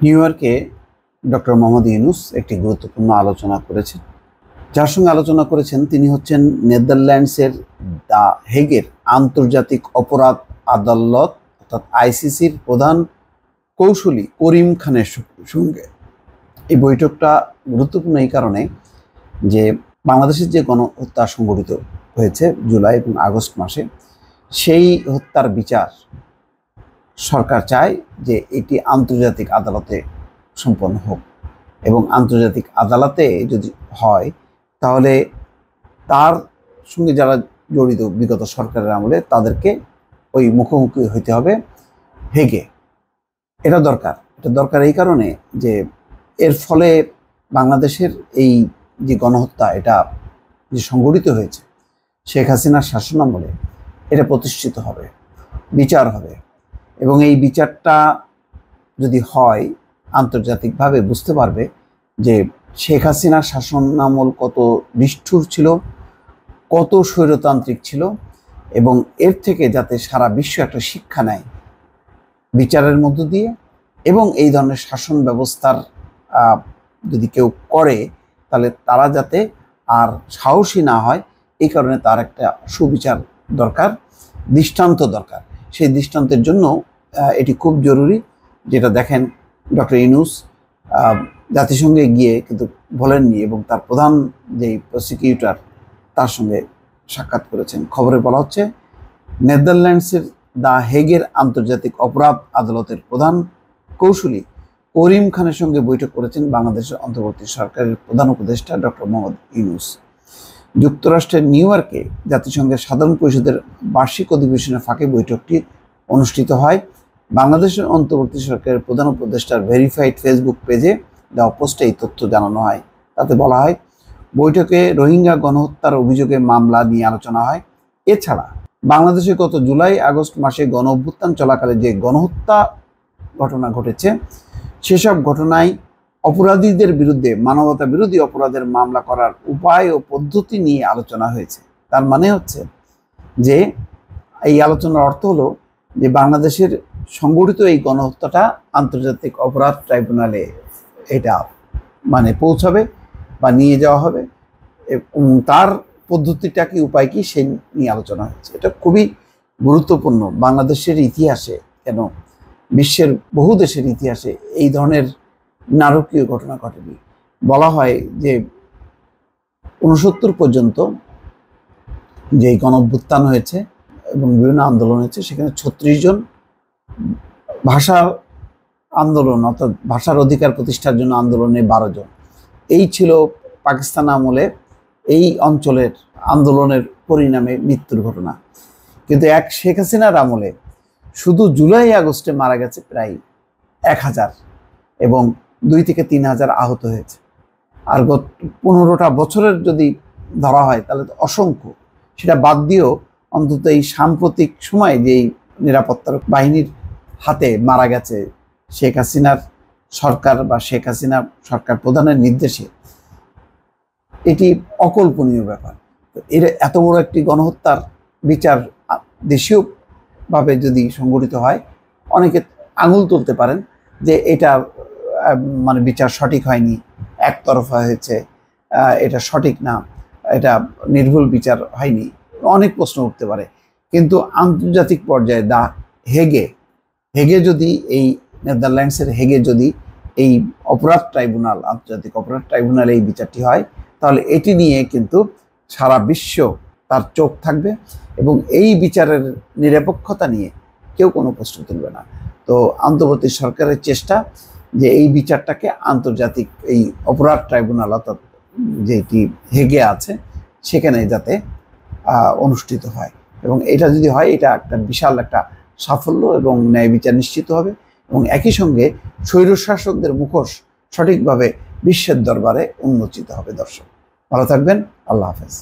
New ইয়র্কে doctor Mohammad Yunus একটি গুরুত্বপূর্ণ আলোচনা করেছেন। যার সঙ্গে আলোচনা করেছেন তিনি হচ্ছেন নেদারল্যান্ডসের দ্য হেগের আন্তর্জাতিক অপরাধ আদালত অর্থাৎ আইসিসির প্রধান কৌশলী করিম খানের সঙ্গে। এই বৈঠকটা গুরুত্বপূর্ণ এই কারণে যে বাংলাদেশের যে গণহত্যা সংঘটিত হয়েছে জুলাই এবং আগস্ট মাসে, সেই হত্যার বিচার সরকার চায় যে এটি আন্তর্জাতিক আদালতে সম্পন্ন হোক, এবং আন্তর্জাতিক আদালতে যদি হয় তাহলে তার সঙ্গে যারা জড়িত বিগত সরকারের আমলে তাদেরকে ওই মুখোমুখি হইতে হবে হেগে। এটা দরকার এই কারণে যে এর ফলে বাংলাদেশের এই যে গণহত্যা এটা যে সংঘটিত হয়েছে শেখ হাসিনার শাসনামলে, এটা প্রতিষ্ঠিত হবে, বিচার হবে, এবং এই বিচারটা যদি হয় আন্তর্জাতিকভাবে বুঝতে পারবে যে শেখ হাসিনার শাসনামল কত নিষ্ঠুর ছিল, কত স্বৈরতান্ত্রিক ছিল, এবং এর থেকে যাতে সারা বিশ্ব একটা শিক্ষা নেয় বিচারের মধ্য দিয়ে, এবং এই ধরনের শাসন ব্যবস্থার যদি কেউ করে তাহলে তারা যাতে আর সাহসী না হয়, এই কারণে তার একটা সুবিচার দরকার, দৃষ্টান্ত দরকার। সেই দৃষ্টান্তের জন্য এটি খুব জরুরি। যেটা দেখেন ডক্টর ইউনূস জাতিসংঘে গিয়ে কিন্তু বলেননি, এবং তার প্রধান যেই প্রসিকিউটর তার সঙ্গে সাক্ষাৎ করেছেন। খবরে বলা হচ্ছে নেদারল্যান্ডসের দ্য হেগের আন্তর্জাতিক অপরাধ আদালতের প্রধান কৌশলী করিম খানের সঙ্গে বৈঠক করেছেন বাংলাদেশের অন্তর্বর্তী সরকারের প্রধান উপদেষ্টা ডক্টর মোহাম্মদ ইউনূস। যুক্তরাষ্ট্রের নিউ ইয়র্কে জাতিসংঘের সাধারণ পরিষদের বার্ষিক অধিবেশনের ফাঁকে বৈঠকটি অনুষ্ঠিত হয়। বাংলাদেশের অন্তর্বর্তী সরকারের প্রধান উপদেষ্টার ভেরিফাইড ফেসবুক পেজে দেওয়া পোস্টে এই তথ্য জানানো হয়। তাতে বলা হয়, বৈঠকে রোহিঙ্গা গণহত্যার অভিযোগে মামলা নিয়ে আলোচনা হয়। এছাড়া বাংলাদেশে গত জুলাই আগস্ট মাসে গণ অভ্যুত্থান চলাকালে যে গণহত্যা ঘটনা ঘটেছে সেসব ঘটনায় অপরাধীদের বিরুদ্ধে মানবতা বিরোধী অপরাধের মামলা করার উপায় ও পদ্ধতি নিয়ে আলোচনা হয়েছে। তার মানে হচ্ছে যে এই আলোচনার অর্থ হলো যে বাংলাদেশের সংগঠিত এই গণহত্যাটা আন্তর্জাতিক অপরাধ ট্রাইব্যুনালে এটা মানে পৌঁছাবে বা নিয়ে যাওয়া হবে, এবং তার পদ্ধতিটা কি, উপায় কি, সে নিয়ে আলোচনা হয়েছে। এটা খুবই গুরুত্বপূর্ণ বাংলাদেশের ইতিহাসে, কেন বিশ্বের বহু দেশের ইতিহাসে এই ধরনের নারকীয় ঘটনা ঘটেনি। বলা হয় যে 69 পর্যন্ত যে গণঅভ্যুত্থান হয়েছে এবং বিভিন্ন আন্দোলন হয়েছে, সেখানে 36 জন ভাষার আন্দোলন অর্থাৎ ভাষার অধিকার প্রতিষ্ঠার জন্য আন্দোলনে 12 জন। এই ছিল পাকিস্তান আমলে এই অঞ্চলের আন্দোলনের পরিণামে মৃত্যুর ঘটনা। কিন্তু শেখ হাসিনার আমলে শুধু জুলাই আগস্টে মারা গেছে প্রায় 1000, এবং 2 থেকে 3000 আহত হয়েছে। আর 15টা বছরের যদি ধরা হয় তাহলে তো অসংখ্য। সেটা বাদ দিয়েও অন্তত এই সাম্প্রতিক সময়ে যেই নিরাপত্তার বাহিনীর হাতে মারা গেছে শেখ হাসিনার সরকার বা শেখ হাসিনার সরকার প্রধানের নির্দেশে, এটি অকল্পনীয় ব্যাপার। তো এর এত বড় একটি গণহত্যার বিচার দেশীয়ভাবে যদি সংগঠিত হয়, অনেকে আঙুল তুলতে পারেন যে এটা মানে বিচার সঠিক হয়নি, একতরফা হয়েছে, এটা সঠিক না, এটা নির্ভুল বিচার হয়নি, অনেক প্রশ্ন উঠতে পারে। কিন্তু আন্তর্জাতিক পর্যায়ে দ্য হেগে যদি এই নেদারল্যান্ডসের হেগে যদি এই অপরাধ ট্রাইব্যুনাল, আন্তর্জাতিক অপরাধ ট্রাইব্যুনাল এই বিচারটি হয়, তাহলে এটি নিয়ে কিন্তু সারা বিশ্ব তার চোখ থাকবে, এবং এই বিচারের নিরপেক্ষতা নিয়ে কেউ কোনো প্রশ্ন তুলবে না। তো অন্তর্বর্তী সরকারের চেষ্টা যে এই বিচারটাকে আন্তর্জাতিক এই অপরাধ ট্রাইব্যুনাল অর্থাৎ যেটি হেগে আছে সেখানে যাতে অনুষ্ঠিত হয়, এবং এটা যদি হয় এটা একটা বিশাল একটা সাফল্য এবং ন্যায় বিচার নিশ্চিত হবে, এবং একই সঙ্গে স্বৈরশাসকদের মুখোশ সঠিকভাবে বিশ্বের দরবারে উন্মোচিত হবে। দর্শক ভালো থাকবেন, আল্লাহ হাফেজ।